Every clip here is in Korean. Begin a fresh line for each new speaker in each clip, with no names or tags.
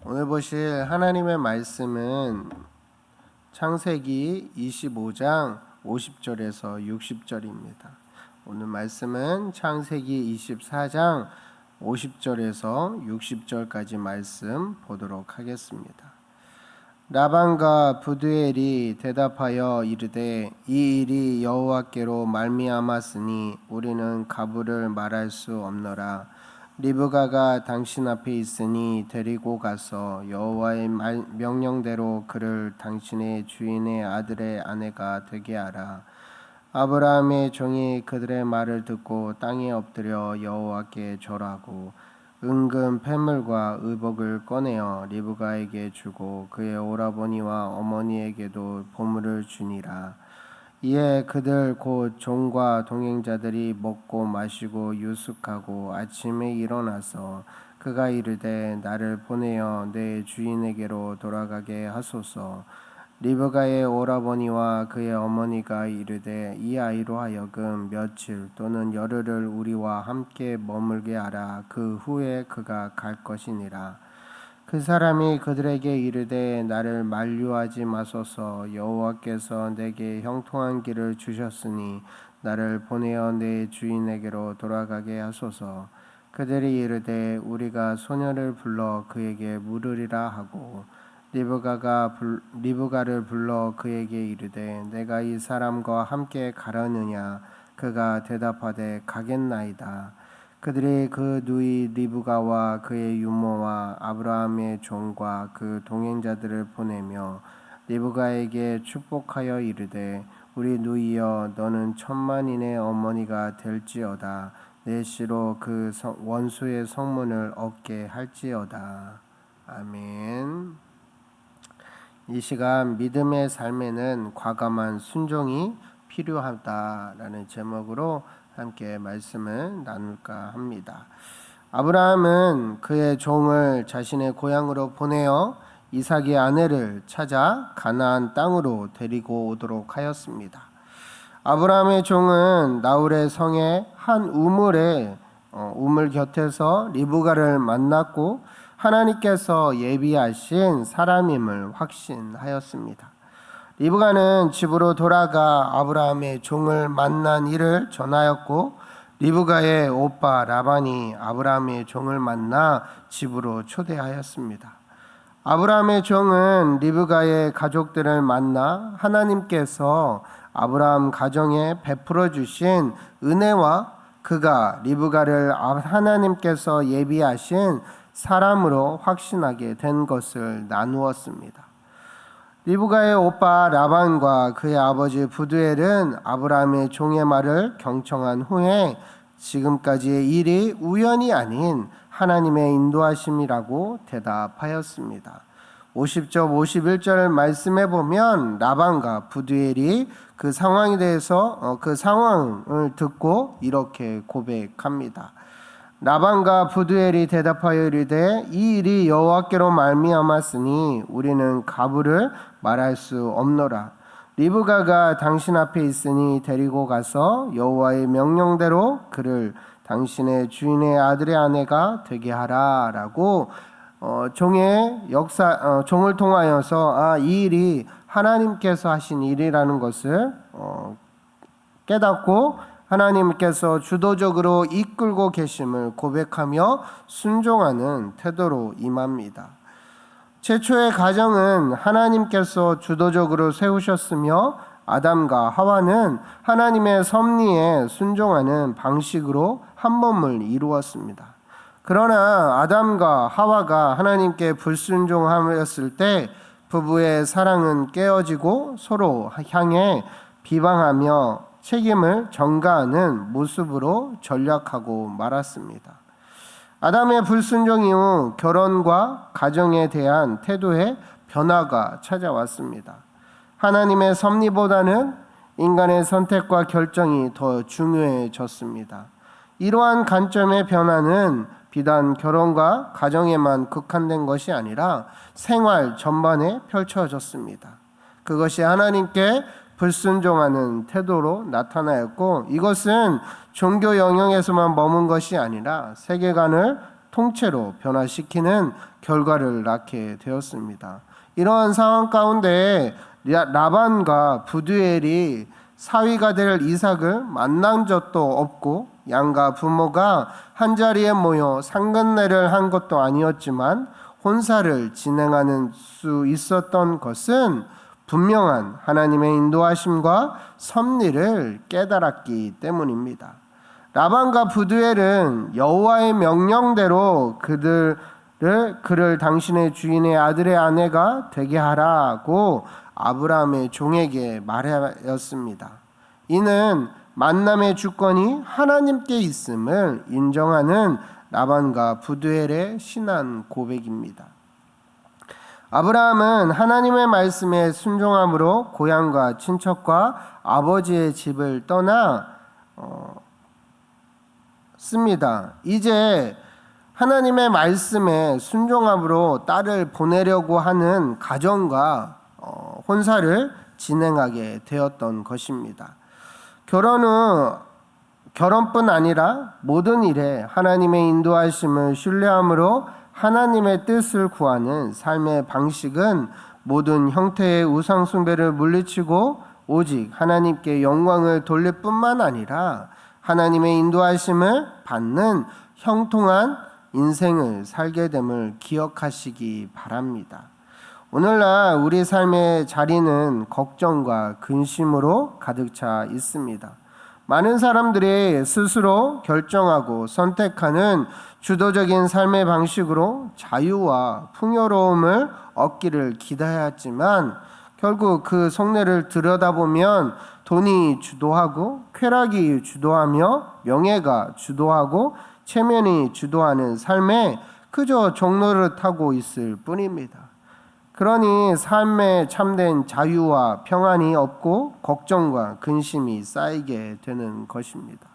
오늘 보실 하나님의 말씀은 창세기 25장 50절에서 60절입니다. 오늘 말씀은 창세기 24장 50절에서 60절까지 말씀 보도록 하겠습니다. 라반과 부두엘이 대답하여 이르되 이 일이 여호와께로 말미암았으니 우리는 가부를 말할 수 없노라. 리브가가 당신 앞에 있으니 데리고 가서 여호와의 명령대로 그를 당신의 주인의 아들의 아내가 되게 하라. 아브라함의 종이 그들의 말을 듣고 땅에 엎드려 여호와께 절하고 은금 폐물과 의복을 꺼내어 리브가에게 주고 그의 오라버니와 어머니에게도 보물을 주니라. 이에 그들 곧 종과 동행자들이 먹고 마시고 유숙하고 아침에 일어나서 그가 이르되 나를 보내어 내 주인에게로 돌아가게 하소서. 리브가의 오라버니와 그의 어머니가 이르되 이 아이로 하여금 며칠 또는 열흘을 우리와 함께 머물게 하라. 그 후에 그가 갈 것이니라. 그 사람이 그들에게 이르되 나를 만류하지 마소서. 여호와께서 내게 형통한 길을 주셨으니 나를 보내어 내 주인에게로 돌아가게 하소서. 그들이 이르되 우리가 소녀를 불러 그에게 물으리라 하고 리브가를 불러 그에게 이르되 내가 이 사람과 함께 가려느냐. 그가 대답하되 가겠나이다. 그들이 그 누이 리브가와 그의 유모와 아브라함의 종과 그 동행자들을 보내며 리브가에게 축복하여 이르되 우리 누이여 너는 천만인의 어머니가 될지어다. 내 씨로 그 원수의 성문을 얻게 할지어다. 아멘. 이 시간 믿음의 삶에는 과감한 순종이 필요하다라는 제목으로 함께 말씀을 나눌까 합니다. 아브라함은 그의 종을 자신의 고향으로 보내어 이삭의 아내를 찾아 가나안 땅으로 데리고 오도록 하였습니다. 아브라함의 종은 나홀의 성의 한 우물 곁에서 리브가를 만났고 하나님께서 예비하신 사람임을 확신하였습니다. 리브가는 집으로 돌아가 아브라함의 종을 만난 일을 전하였고 리브가의 오빠 라반이 아브라함의 종을 만나 집으로 초대하였습니다. 아브라함의 종은 리브가의 가족들을 만나 하나님께서 아브라함 가정에 베풀어 주신 은혜와 그가 리브가를 하나님께서 예비하신 사람으로 확신하게 된 것을 나누었습니다. 리브가의 오빠 라반과 그의 아버지 부두엘은 아브라함의 종의 말을 경청한 후에 지금까지의 일이 우연이 아닌 하나님의 인도하심이라고 대답하였습니다. 50절 51절 말씀해 보면 라반과 부두엘이 그 상황에 대해서 그 상황을 듣고 이렇게 고백합니다. 라반과 부두엘이 대답하여 이르되 이 일이 여호와께로 말미암았으니 우리는 가부를 말할 수 없노라. 리브가가 당신 앞에 있으니 데리고 가서 여호와의 명령대로 그를 당신의 주인의 아들의 아내가 되게 하라라고 종을 통하여서 이 일이 하나님께서 하신 일이라는 것을 깨닫고 하나님께서 주도적으로 이끌고 계심을 고백하며 순종하는 태도로 임합니다. 최초의 가정은 하나님께서 주도적으로 세우셨으며 아담과 하와는 하나님의 섭리에 순종하는 방식으로 한 몸을 이루었습니다. 그러나 아담과 하와가 하나님께 불순종하였을 때 부부의 사랑은 깨어지고 서로 향해 비방하며 책임을 전가하는 모습으로 전락하고 말았습니다. 아담의 불순종 이후 결혼과 가정에 대한 태도의 변화가 찾아왔습니다. 하나님의 섭리보다는 인간의 선택과 결정이 더 중요해졌습니다. 이러한 관점의 변화는 비단 결혼과 가정에만 국한된 것이 아니라 생활 전반에 펼쳐졌습니다. 그것이 하나님께 불순종하는 태도로 나타나였고 이것은 종교 영역에서만 머문 것이 아니라 세계관을 통째로 변화시키는 결과를 낳게 되었습니다. 이러한 상황 가운데 라반과 부두엘이 사위가 될 이삭을 만난 적도 없고 양가 부모가 한자리에 모여 상견례를 한 것도 아니었지만 혼사를 진행하는 수 있었던 것은 분명한 하나님의 인도하심과 섭리를 깨달았기 때문입니다. 라반과 부두엘은 여호와의 명령대로 그를 당신의 주인의 아들의 아내가 되게 하라고 아브라함의 종에게 말하였습니다. 이는 만남의 주권이 하나님께 있음을 인정하는 라반과 부두엘의 신앙 고백입니다. 아브라함은 하나님의 말씀에 순종함으로 고향과 친척과 아버지의 집을 떠나 씁니다. 이제 하나님의 말씀에 순종함으로 딸을 보내려고 하는 가정과 혼사를 진행하게 되었던 것입니다. 결혼 후 결혼뿐 아니라 모든 일에 하나님의 인도하심을 신뢰함으로 하나님의 뜻을 구하는 삶의 방식은 모든 형태의 우상 숭배를 물리치고 오직 하나님께 영광을 돌릴 뿐만 아니라 하나님의 인도하심을 받는 형통한 인생을 살게 됨을 기억하시기 바랍니다. 오늘날 우리 삶의 자리는 걱정과 근심으로 가득 차 있습니다. 많은 사람들이 스스로 결정하고 선택하는 주도적인 삶의 방식으로 자유와 풍요로움을 얻기를 기대하였지만 결국 그 속내를 들여다보면 돈이 주도하고 쾌락이 주도하며 명예가 주도하고 체면이 주도하는 삶에 그저 종로를 타고 있을 뿐입니다. 그러니 삶에 참된 자유와 평안이 없고 걱정과 근심이 쌓이게 되는 것입니다.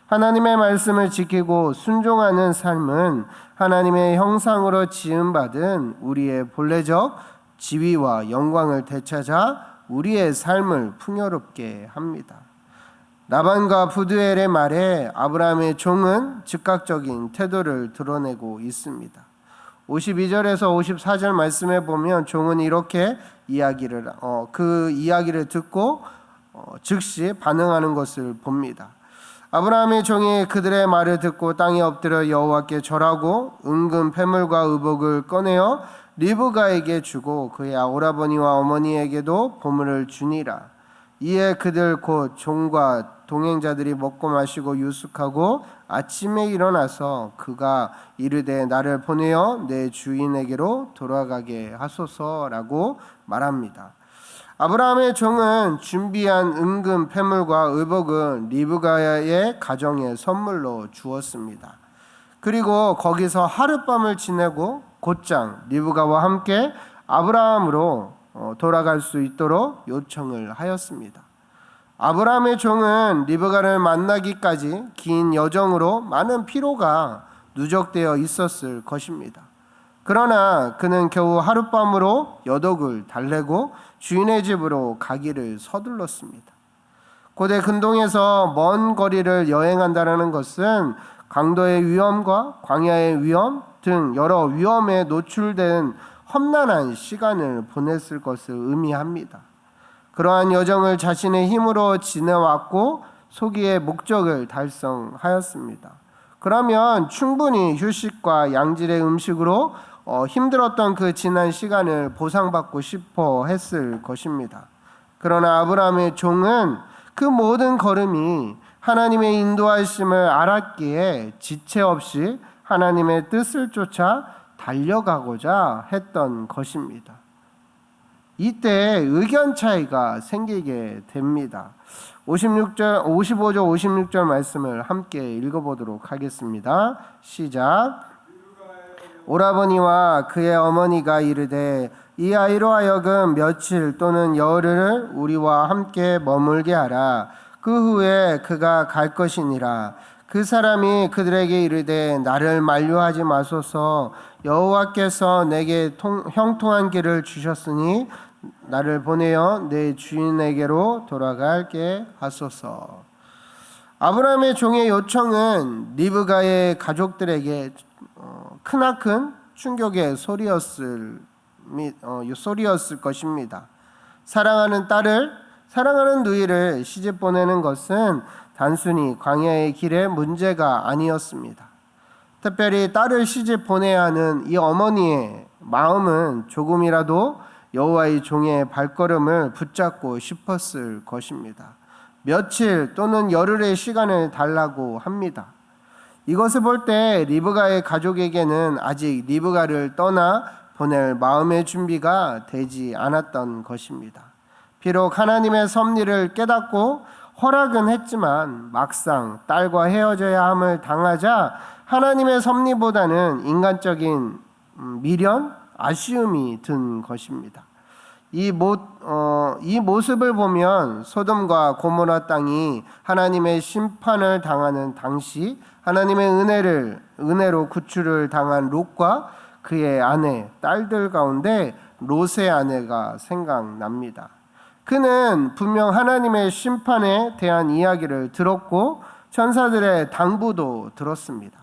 하나님의 말씀을 지키고 순종하는 삶은 하나님의 형상으로 지음받은 우리의 본래적 지위와 영광을 되찾아 우리의 삶을 풍요롭게 합니다. 라반과 부두엘의 말에 아브라함의 종은 즉각적인 태도를 드러내고 있습니다. 52절에서 54절 말씀에 보면 종은 이렇게 그 이야기를 듣고 즉시 반응하는 것을 봅니다. 아브라함의 종이 그들의 말을 듣고 땅에 엎드려 여호와께 절하고 은금 패물과 의복을 꺼내어 리브가에게 주고 그의 오라버니와 어머니에게도 보물을 주니라. 이에 그들 곧 종과 동행자들이 먹고 마시고 유숙하고 아침에 일어나서 그가 이르되 나를 보내어 내 주인에게로 돌아가게 하소서라고 말합니다. 아브라함의 종은 준비한 은금 패물과 의복을 리브가의 가정에 선물로 주었습니다. 그리고 거기서 하룻밤을 지내고 곧장 리브가와 함께 아브라함으로 돌아갈 수 있도록 요청을 하였습니다. 아브라함의 종은 리브가를 만나기까지 긴 여정으로 많은 피로가 누적되어 있었을 것입니다. 그러나 그는 겨우 하룻밤으로 여독을 달래고 주인의 집으로 가기를 서둘렀습니다. 고대 근동에서 먼 거리를 여행한다는 것은 강도의 위험과 광야의 위험 등 여러 위험에 노출된 험난한 시간을 보냈을 것을 의미합니다. 그러한 여정을 자신의 힘으로 지내왔고 소기의 목적을 달성하였습니다. 그러면 충분히 휴식과 양질의 음식으로 힘들었던 그 지난 시간을 보상받고 싶어 했을 것입니다. 그러나 아브라함의 종은 그 모든 걸음이 하나님의 인도하심을 알았기에 지체 없이 하나님의 뜻을 쫓아 달려가고자 했던 것입니다. 이때 의견 차이가 생기게 됩니다. 55절 56절 말씀을 함께 읽어보도록 하겠습니다. 시작. 오라버니와 그의 어머니가 이르되 이 아이로 하여금 며칠 또는 열흘을 우리와 함께 머물게 하라. 그 후에 그가 갈 것이니라. 그 사람이 그들에게 이르되 나를 만류하지 마소서. 여호와께서 내게 형통한 길을 주셨으니 나를 보내어 내 주인에게로 돌아갈게 하소서. 아브라함의 종의 요청은 리브가의 가족들에게 크나큰 충격의 소리였을 것입니다. 사랑하는 딸을, 사랑하는 누이를 시집 보내는 것은 단순히 광야의 길의 문제가 아니었습니다. 특별히 딸을 시집 보내야 하는 이 어머니의 마음은 조금이라도 여호와의 종의 발걸음을 붙잡고 싶었을 것입니다. 며칠 또는 열흘의 시간을 달라고 합니다. 이것을 볼 때 리브가의 가족에게는 아직 리브가를 떠나 보낼 마음의 준비가 되지 않았던 것입니다. 비록 하나님의 섭리를 깨닫고 허락은 했지만 막상 딸과 헤어져야 함을 당하자 하나님의 섭리보다는 인간적인 미련, 아쉬움이 든 것입니다. 이 모습을 보면 소돔과 고모라 땅이 하나님의 심판을 당하는 당시 하나님의 은혜로 구출을 당한 롯과 그의 아내, 딸들 가운데 롯의 아내가 생각납니다. 그는 분명 하나님의 심판에 대한 이야기를 들었고 천사들의 당부도 들었습니다.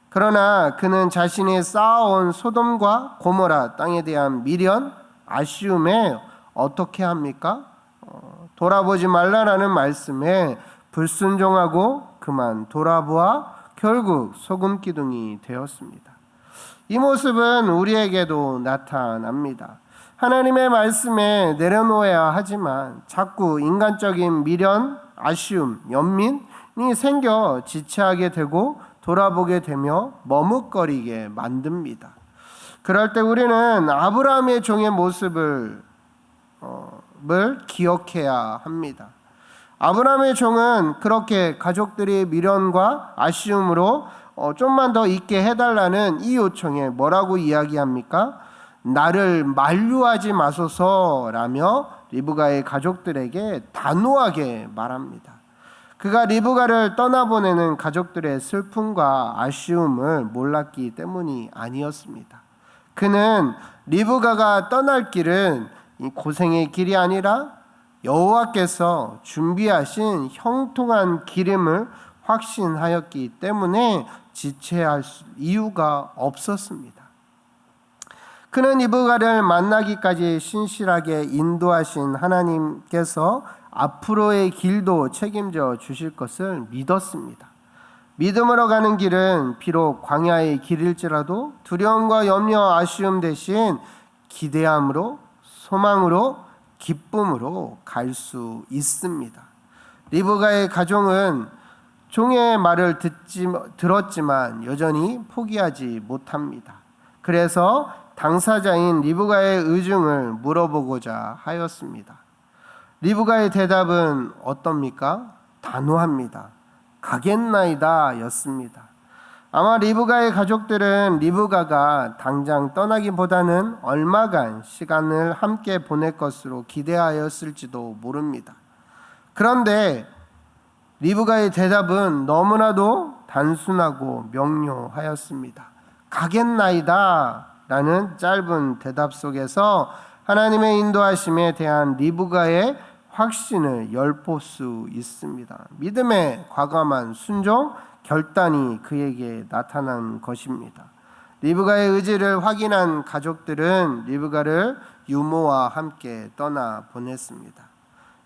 그러나 그는 자신이 쌓아온 소돔과 고모라 땅에 대한 미련, 아쉬움에 어떻게 합니까? 돌아보지 말라라는 말씀에 불순종하고 그만 돌아보아 결국 소금 기둥이 되었습니다. 이 모습은 우리에게도 나타납니다. 하나님의 말씀에 내려놓아야 하지만 자꾸 인간적인 미련, 아쉬움, 연민이 생겨 지체하게 되고 돌아보게 되며 머뭇거리게 만듭니다. 그럴 때 우리는 아브라함의 종의 모습을 기억해야 합니다. 아브라함의 종은 그렇게 가족들의 미련과 아쉬움으로 좀만 더 있게 해달라는 이 요청에 뭐라고 이야기합니까? 나를 만류하지 마소서라며 리브가의 가족들에게 단호하게 말합니다. 그가 리브가를 떠나보내는 가족들의 슬픔과 아쉬움을 몰랐기 때문이 아니었습니다. 그는 리브가가 떠날 길은 고생의 길이 아니라 여호와께서 준비하신 형통한 길임을 확신하였기 때문에 지체할 이유가 없었습니다. 그는 리브가를 만나기까지 신실하게 인도하신 하나님께서 앞으로의 길도 책임져 주실 것을 믿었습니다. 믿음으로 가는 길은 비록 광야의 길일지라도 두려움과 염려, 아쉬움 대신 기대함으로, 소망으로, 기쁨으로 갈 수 있습니다. 리브가의 가족은 종의 말을 들었지만 여전히 포기하지 못합니다. 그래서 당사자인 리브가의 의중을 물어보고자 하였습니다. 리브가의 대답은 어떻습니까? 단호합니다. 가겠나이다 였습니다. 아마 리브가의 가족들은 리브가가 당장 떠나기보다는 얼마간 시간을 함께 보낼 것으로 기대하였을지도 모릅니다. 그런데 리브가의 대답은 너무나도 단순하고 명료하였습니다. 가겠나이다 라는 짧은 대답 속에서 하나님의 인도하심에 대한 리브가의 확신을 엿볼 수 있습니다. 믿음의 과감한 순종, 결단이 그에게 나타난 것입니다. 리브가의 의지를 확인한 가족들은 리브가를 유모와 함께 떠나 보냈습니다.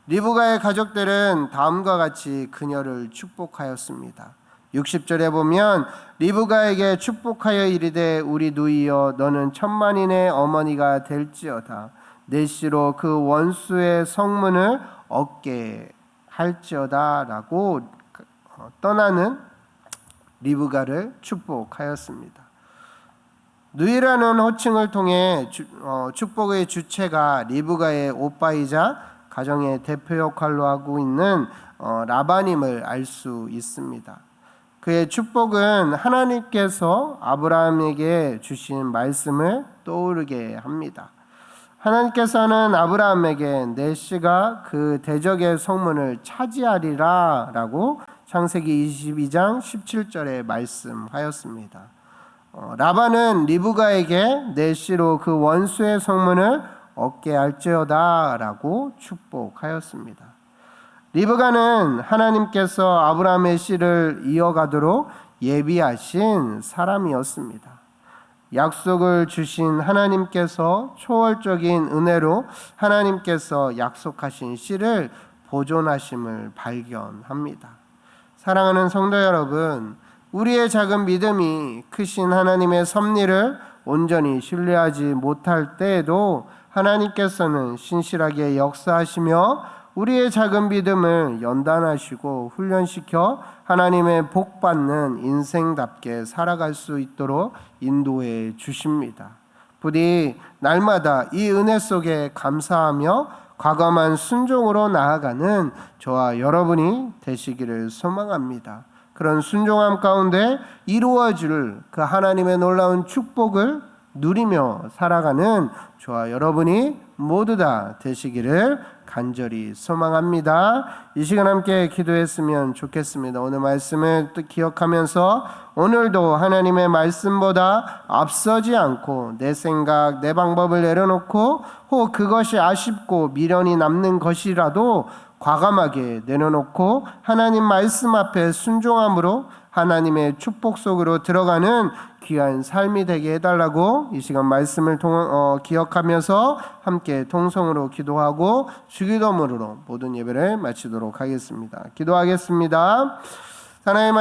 리브가의 가족들은 다음과 같이 그녀를 축복하였습니다. 60절에 보면 리브가에게 축복하여 이르되 우리 누이여 너는 천만인의 어머니가 될지어다. 내 씨로 그 원수의 성문을 얻게 할지어다 라고 떠나는 리브가를 축복하였습니다. 누이라는 호칭을 통해 축복의 주체가 리브가의 오빠이자 가정의 대표 역할로 하고 있는 라반임을 알 수 있습니다. 그의 축복은 하나님께서 아브라함에게 주신 말씀을 떠오르게 합니다. 하나님께서는 아브라함에게 내 씨가 그 대적의 성문을 차지하리라 라고 창세기 22장 17절에 말씀하였습니다. 라반은 리브가에게 내 씨로 그 원수의 성문을 얻게 할지어다 라고 축복하였습니다. 리브가는 하나님께서 아브라함의 씨를 이어가도록 예비하신 사람이었습니다. 약속을 주신 하나님께서 초월적인 은혜로 하나님께서 약속하신 씨를 보존하심을 발견합니다. 사랑하는 성도 여러분, 우리의 작은 믿음이 크신 하나님의 섭리를 온전히 신뢰하지 못할 때에도 하나님께서는 신실하게 역사하시며 우리의 작은 믿음을 연단하시고 훈련시켜 하나님의 복받는 인생답게 살아갈 수 있도록 인도해 주십니다. 부디 날마다 이 은혜 속에 감사하며 과감한 순종으로 나아가는 저와 여러분이 되시기를 소망합니다. 그런 순종함 가운데 이루어질 그 하나님의 놀라운 축복을 누리며 살아가는 저와 여러분이 모두 다 되시기를 간절히 소망합니다. 이 시간 함께 기도했으면 좋겠습니다. 오늘 말씀을 또 기억하면서 오늘도 하나님의 말씀보다 앞서지 않고 내 생각, 내 방법을 내려놓고 혹 그것이 아쉽고 미련이 남는 것이라도 과감하게 내려놓고 하나님 말씀 앞에 순종함으로 하나님의 축복 속으로 들어가는 귀한 삶이 되게 해달라고 이 시간 말씀을 기억하면서 함께 통성으로 기도하고 주기도문으로 모든 예배를 마치도록 하겠습니다. 기도하겠습니다. 하나님